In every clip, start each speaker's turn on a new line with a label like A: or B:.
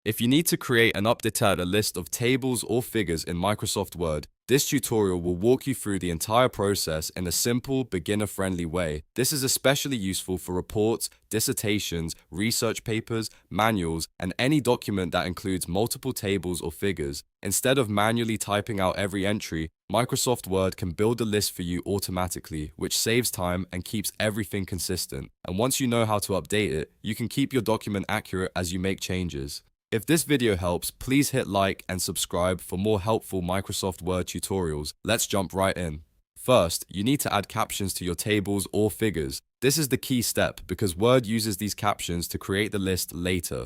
A: If you need to create and update a list of tables or figures in Microsoft Word, this tutorial will walk you through the entire process in a simple, beginner-friendly way. This is especially useful for reports, dissertations, research papers, manuals, and any document that includes multiple tables or figures. Instead of manually typing out every entry, Microsoft Word can build a list for you automatically, which saves time and keeps everything consistent. And once you know how to update it, you can keep your document accurate as you make changes. If this video helps, please hit like and subscribe for more helpful Microsoft Word tutorials. Let's jump right in. First, you need to add captions to your tables or figures. This is the key step because Word uses these captions to create the list later.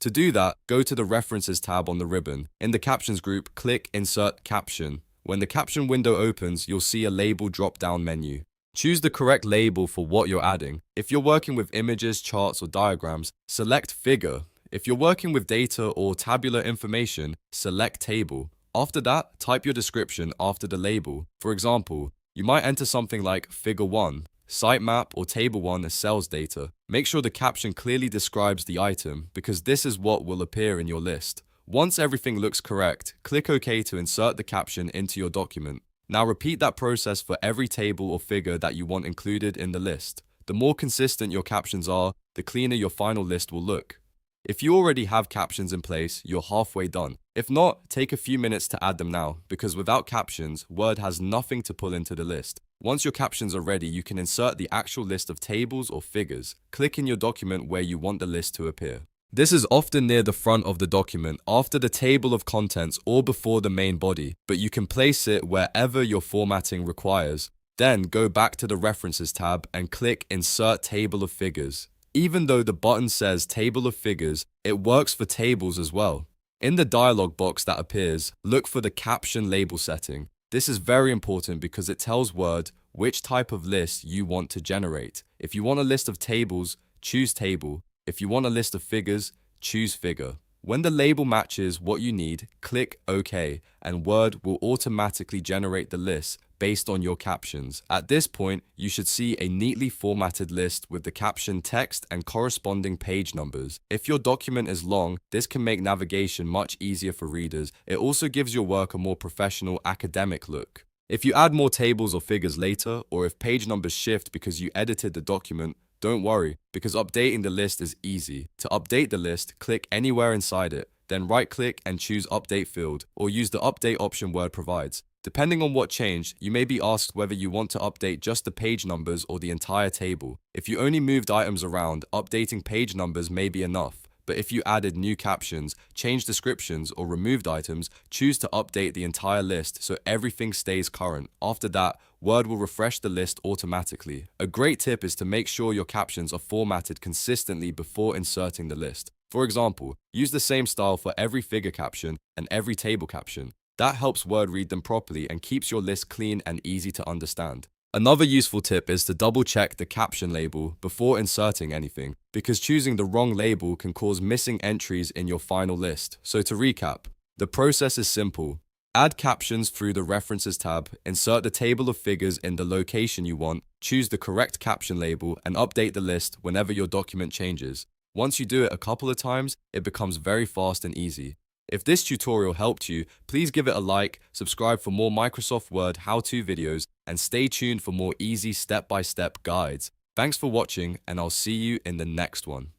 A: To do that, go to the References tab on the ribbon. In the Captions group, click Insert Caption. When the caption window opens, you'll see a label drop-down menu. Choose the correct label for what you're adding. If you're working with images, charts, or diagrams, select Figure. If you're working with data or tabular information, select Table. After that, type your description after the label. For example, you might enter something like Figure 1, Sitemap, or Table 1 as sales data. Make sure the caption clearly describes the item because this is what will appear in your list. Once everything looks correct, click OK to insert the caption into your document. Now repeat that process for every table or figure that you want included in the list. The more consistent your captions are, the cleaner your final list will look. If you already have captions in place, you're halfway done. If not, take a few minutes to add them now, because without captions, Word has nothing to pull into the list. Once your captions are ready, you can insert the actual list of tables or figures. Click in your document where you want the list to appear. This is often near the front of the document, after the table of contents or before the main body, but you can place it wherever your formatting requires. Then go back to the References tab and click Insert Table of Figures. Even though the button says Table of Figures, it works for tables as well. In the dialog box that appears, look for the caption label setting. This is very important because it tells Word which type of list you want to generate. If you want a list of tables, choose Table. If you want a list of figures, choose Figure. When the label matches what you need, click OK, and Word will automatically generate the list based on your captions. At this point, you should see a neatly formatted list with the caption text and corresponding page numbers. If your document is long, this can make navigation much easier for readers. It also gives your work a more professional, academic look. If you add more tables or figures later, or if page numbers shift because you edited the document, don't worry, because updating the list is easy. To update the list, click anywhere inside it, then right-click and choose Update Field, or use the Update option Word provides. Depending on what changed, you may be asked whether you want to update just the page numbers or the entire table. If you only moved items around, updating page numbers may be enough. But if you added new captions, changed descriptions, or removed items, choose to update the entire list so everything stays current. After that, Word will refresh the list automatically. A great tip is to make sure your captions are formatted consistently before inserting the list. For example, use the same style for every figure caption and every table caption. That helps Word read them properly and keeps your list clean and easy to understand. Another useful tip is to double-check the caption label before inserting anything, because choosing the wrong label can cause missing entries in your final list. So to recap, the process is simple. Add captions through the References tab, insert the table of figures in the location you want, choose the correct caption label, and update the list whenever your document changes. Once you do it a couple of times, it becomes very fast and easy. If this tutorial helped you, please give it a like, subscribe for more Microsoft Word how-to videos, and stay tuned for more easy step-by-step guides. Thanks for watching, and I'll see you in the next one.